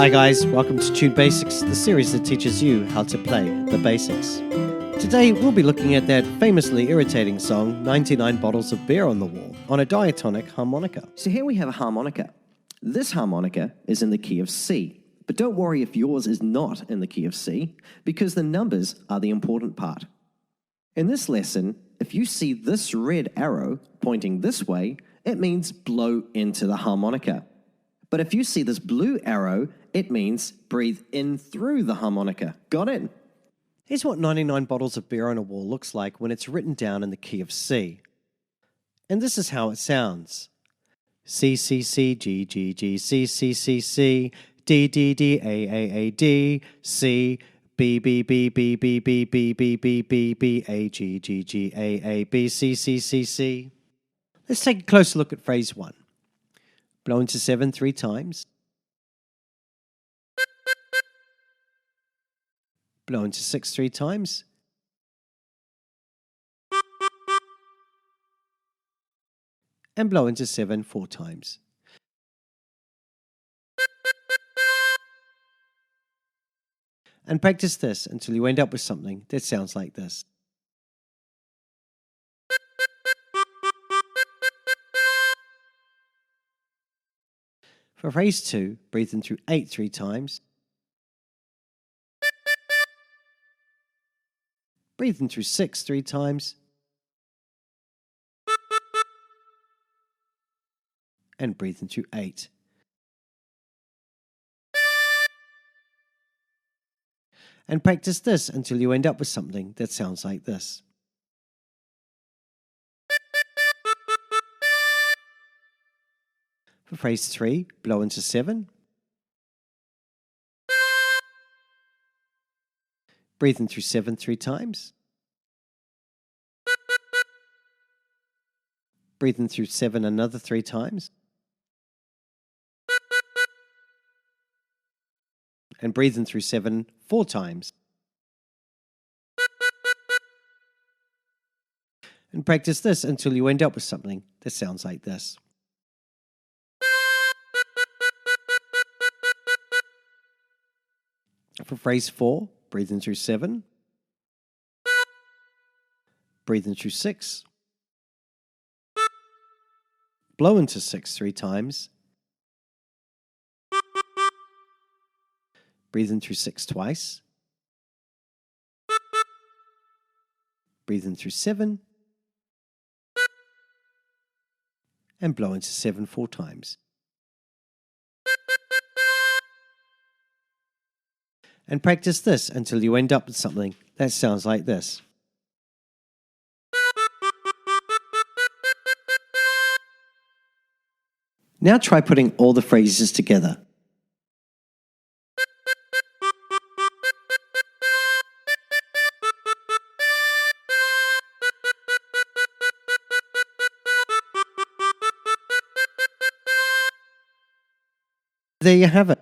Hi guys, welcome to Tune Basics, the series that teaches you how to play the basics. Today we'll be looking at that famously irritating song, 99 Bottles of Beer on the Wall, on a diatonic harmonica. So here we have a harmonica. This harmonica is in the key of C, but don't worry if yours is not in the key of C, because the numbers are the important part. In this lesson, if you see this red arrow pointing this way, it means blow into the harmonica. But if you see this blue arrow, it means breathe in through the harmonica. Got it? Here's what 99 Bottles of Beer on a Wall looks like when it's written down in the key of C. And this is how it sounds. C, C, C, G, G, G, C, C, C, C, D, D, D, A, A, A, D, C, B, B, B, B, B, B, B, B, B, B, B, A, G, G, G, A, A, B, C, C, C, C. Let's take a closer look at phrase 1. Blow into 7 3 times. Blow into 6 3 times. And blow into 7 4 times. And practice this until you end up with something that sounds like this. For phrase 2, breathe in through 8 3 times. Breathe in through 6 3 times. And breathe in through 8. And practice this until you end up with something that sounds like this. For phrase 3, blow into 7. Breathe in through 7 3 times. Breathe in through 7 another 3 times. And breathe in through 7 4 times. And practice this until you end up with something that sounds like this. For phrase 4, breathe in through 7. Breathe in through 6. Blow into 6 3 times. Breathe in through 6 twice. Breathe in through 7. And blow into 7 4 times. And practice this until you end up with something that sounds like this. Now try putting all the phrases together. There you have it.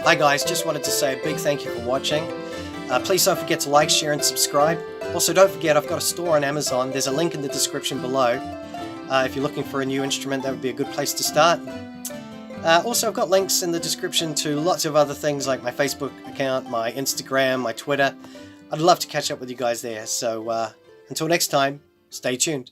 Hi guys, just wanted to say a big thank you for watching. Please don't forget to like, share and subscribe. Also don't forget I've got a store on Amazon. There's a link in the description below. If you're looking for a new instrument, that would be a good place to start. Also I've got links in the description to lots of other things like my Facebook account, my Instagram, my Twitter. I'd love to catch up with you guys there. So until next time, stay tuned.